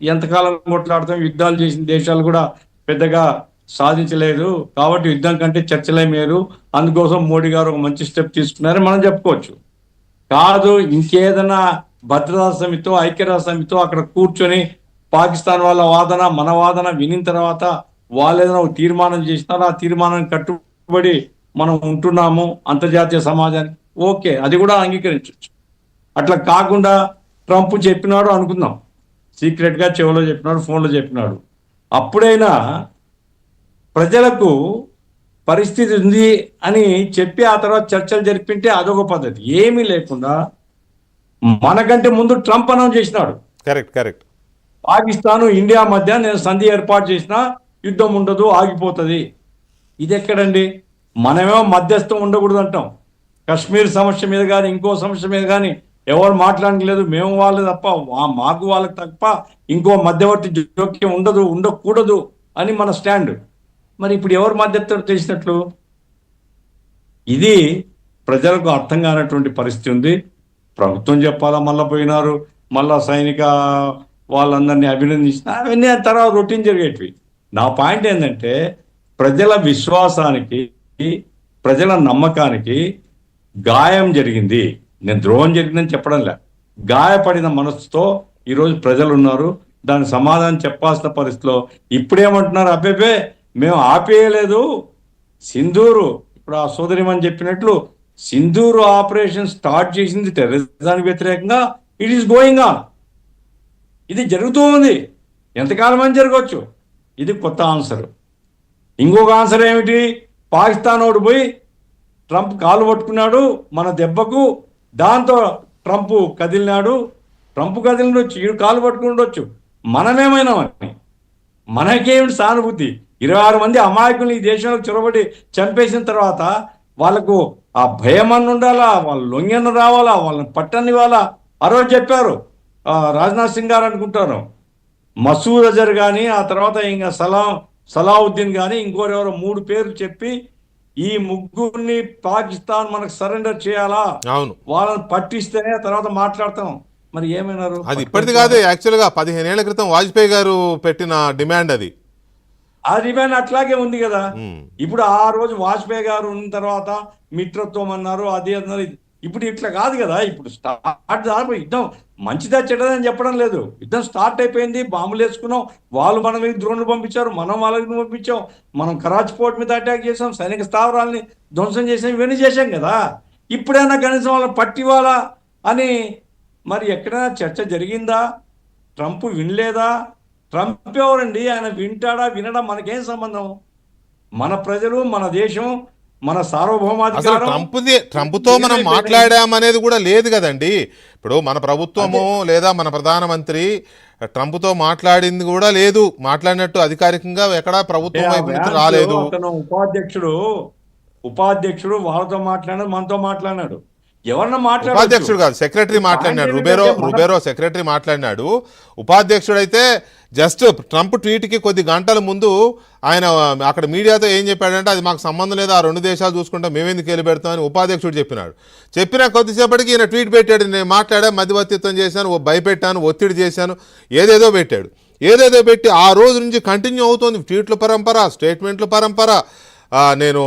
ఎంతకాలం కొట్లాడతాం, యుద్ధాలు చేసిన దేశాలు కూడా పెద్దగా సాధించలేదు, కాబట్టి యుద్ధం కంటే చర్చలే మేలు, అందుకోసం మోడీ గారు ఒక మంచి స్టెప్ తీసుకున్నారని మనం చెప్పుకోవచ్చు. కాదు, ఇంకేదైనా భద్రతా సమితితో ఐక్యరాజ్య సమితితో అక్కడ కూర్చొని పాకిస్తాన్ వాళ్ళ వాదన మన వాదన వినిన తర్వాత వాళ్ళు ఏదైనా ఒక తీర్మానం చేసినారు, ఆ తీర్మానానికి కట్టుబడి మనం ఉంటున్నాము అంతర్జాతీయ సమాజానికి, ఓకే, అది కూడా అంగీకరించవచ్చు. అట్లా కాకుండా ట్రంప్ చెప్పినాడు అనుకుందాం, సీక్రెట్గా చెవిలో చెప్పినాడు, ఫోన్లో చెప్పినాడు, అప్పుడైనా ప్రజలకు పరిస్థితి ఉంది అని చెప్పి ఆ తర్వాత చర్చలు జరిపింటే అదొక పద్ధతి. ఏమీ లేకుండా మనకంటే ముందు ట్రంప్ అనౌన్స్ చేసినాడు, కరెక్ట్ కరెక్ట్, పాకిస్తాను ఇండియా మధ్య నేను సంధి ఏర్పాటు చేసినా యుద్ధం ఉండదు, ఆగిపోతుంది. ఇది ఎక్కడండి? మనమేమో మధ్యస్థం ఉండకూడదు అంటాం. కశ్మీర్ సమస్య మీద కానీ ఇంకో సమస్య మీద కానీ ఎవరు మాట్లాడలేదు, మేము వాళ్ళు తప్ప, మాకు వాళ్ళకి తప్ప ఇంకో మధ్యవర్తి జోక్యం ఉండదు, ఉండకూడదు అని మన స్టాండ్. మరి ఇప్పుడు ఎవరు మధ్యస్థం చేసినట్లు? ఇది ప్రజలకు అర్థం కానటువంటి పరిస్థితి ఉంది. ప్రభుత్వం చెప్పాలా, మళ్ళీ పోయినారు, మళ్ళా సైనిక వాళ్ళందరినీ అభినందించిన అవన్నీ తర్వాత రొటీన్ జరిగేటివి. నా పాయింట్ ఏంటంటే ప్రజల విశ్వాసానికి, ప్రజల నమ్మకానికి గాయం జరిగింది. నేను ద్రోహం జరిగిందని చెప్పడం లే, గాయపడిన మనసుతో ఈరోజు ప్రజలు ఉన్నారు. దానికి సమాధానం చెప్పాల్సిన పరిస్థితిలో ఇప్పుడేమంటున్నారు, అబ్బేబే మేము ఆపేయలేదు సింధూరు. ఇప్పుడు ఆ సోదరిమని చెప్పినట్లు సింధూరు ఆపరేషన్ స్టార్ట్ చేసింది టెర్రరిజానికి వ్యతిరేకంగా, ఇట్ ఈస్ గోయింగ్ ఆన్, ఇది జరుగుతూ ఉంది, ఎంతకాలం అని జరగవచ్చు. ఇది కొత్త ఆన్సర్. ఇంకొక ఆన్సర్ ఏమిటి? పాకిస్తాన్ వాడు పోయి ట్రంప్ కాలు పట్టుకున్నాడు మన దెబ్బకు, దాంతో ట్రంప్ కదిలినాడు. ట్రంప్ కదిలిండొచ్చు, ఈడు కాలు పట్టుకుని ఉండొచ్చు, మనమేమైనామని. మనకేమిటి సానుభూతి? 26 మంది అమాయకులు ఈ దేశంలో చొరబడి చంపేసిన తర్వాత వాళ్ళకు ఆ భయం అన్న ఉండాలా, వాళ్ళు లొంగన్న రావాలా, వాళ్ళని పట్టని వాళ్ళ. ఆ రోజు చెప్పారు రాజ్నాథ్ సింగ్ గారు అనుకుంటాను, మసూద్ అజర్ కానీ ఆ తర్వాత ఇంకా సలావుద్దీన్ కానీ ఇంకోరెవరో 3 పేర్లు చెప్పి ఈ ముగ్గురిని పాకిస్తాన్ మనకు సరెండర్ చేయాలా, వాళ్ళని పట్టిస్తేనే తర్వాత మాట్లాడతాం. మరి ఏమైనారు? అది ఇప్పటిది కాదు, యాక్చువల్గా 15 ఏళ్ల క్రితం వాజ్పేయి గారు పెట్టిన డిమాండ్ అది. ఆ డిమాండ్ అట్లాగే ఉంది కదా. ఇప్పుడు ఆ రోజు వాజ్పేయి గారు ఉన్న తర్వాత మిత్రత్వం అన్నారు, అది అన్నారు. ఇప్పుడు ఇట్లా కాదు కదా. ఇప్పుడు యుద్ధం మంచిదా చెడ్డదని చెప్పడం లేదు, యుద్ధం స్టార్ట్ అయిపోయింది, బాంబులు వేసుకున్నాం, వాళ్ళు మన మీద డ్రోన్లు పంపించారు, మనం వాళ్ళకి పంపించాం, మనం కరాచీ పోర్ట్ మీద అటాక్ చేసాం, సైనిక స్థావరాలని ధ్వంసం చేసాం, ఇవన్నీ చేశాం కదా. ఇప్పుడైనా కనీసం వాళ్ళని పట్టివాలా అని మరి ఎక్కడైనా చర్చ జరిగిందా? ట్రంప్ వినలేదా? ట్రంప్ ఎవరండి? ఆయన వింటాడా వినడా మనకేం సంబంధం? మన ప్రజలు, మన దేశం, మన సార్వభౌమాధికారం. ట్రంప్తో మనం మాట్లాడామనేది కూడా లేదు కదండి. ఇప్పుడు మన ప్రభుత్వము లేదా మన ప్రధానమంత్రి ట్రంప్తో మాట్లాడింది కూడా లేదు, మాట్లాడినట్టు అధికారికంగా ఎక్కడా ప్రభుత్వం వైపు నుంచి రాలేదు. ఉపాధ్యక్షుడు వాళ్ళతో మాట్లాడాడు, మనతో మాట్లాడినాడు. ఎవరన్నా మాట్లాడు, ఉపాధ్యక్షుడు కాదు, సెక్రటరీ మాట్లాడినాడు, రుబేరో సెక్రటరీ మాట్లాడినాడు. ఉపాధ్యక్షుడు అయితే జస్ట్ ట్రంప్ ట్వీట్కి కొద్ది గంటల ముందు ఆయన అక్కడ మీడియాతో ఏం చెప్పాడంటే, అది మాకు సంబంధం లేదు, ఆ 2 దేశాలు చూసుకుంటే మేమేందుకు వెళ్ళి పెడతామని ఉపాధ్యక్షుడు చెప్పినాడు. చెప్పిన కొద్దిసేపటికి ఈయన ట్వీట్ పెట్టాడు, నేను మాట్లాడా, మధ్యవర్తిత్వం చేశాను, భయపెట్టాను, ఒత్తిడి చేశాను, ఏదేదో పెట్టాడు. ఏదేదో పెట్టి ఆ రోజు నుంచి కంటిన్యూ అవుతుంది ట్వీట్ల పరంపర, స్టేట్మెంట్ల పరంపర. నేను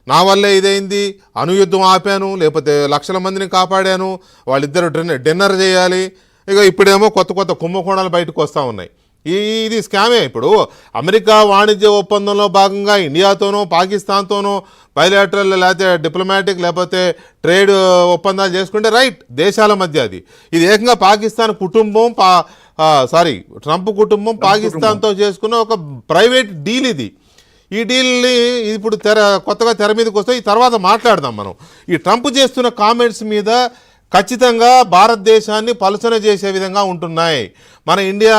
నా వల్లే ఇదైంది, అణుయుద్ధం ఆపాను, లేకపోతే లక్షల మందిని కాపాడాను, వాళ్ళిద్దరు డిన్నర్ చేయాలి. ఇక ఇప్పుడేమో కొత్త కొత్త కుంభకోణాలు బయటకు వస్తూ ఉన్నాయి. ఇది స్కామే. ఇప్పుడు అమెరికా వాణిజ్య ఒప్పందంలో భాగంగా ఇండియాతోనో పాకిస్తాన్తోనో బయలాటరల్ లేకపోతే డిప్లొమాటిక్ లేకపోతే ట్రేడ్ ఒప్పందాలు చేసుకుంటే రైట్, దేశాల మధ్య అది. ఇది ఏకంగా పాకిస్తాన్ కుటుంబం ట్రంప్ కుటుంబం పాకిస్తాన్తో చేసుకున్న ఒక ప్రైవేట్ డీల్ ఇది. ఈ డీల్ని ఇప్పుడు కొత్తగా తెర మీదకి వస్తే ఈ తర్వాత మాట్లాడదాం మనం. ఈ ట్రంప్ చేస్తున్న కామెంట్స్ మీద ఖచ్చితంగా భారతదేశాన్ని పలుచన చేసే విధంగా ఉంటున్నాయి. మన ఇండియా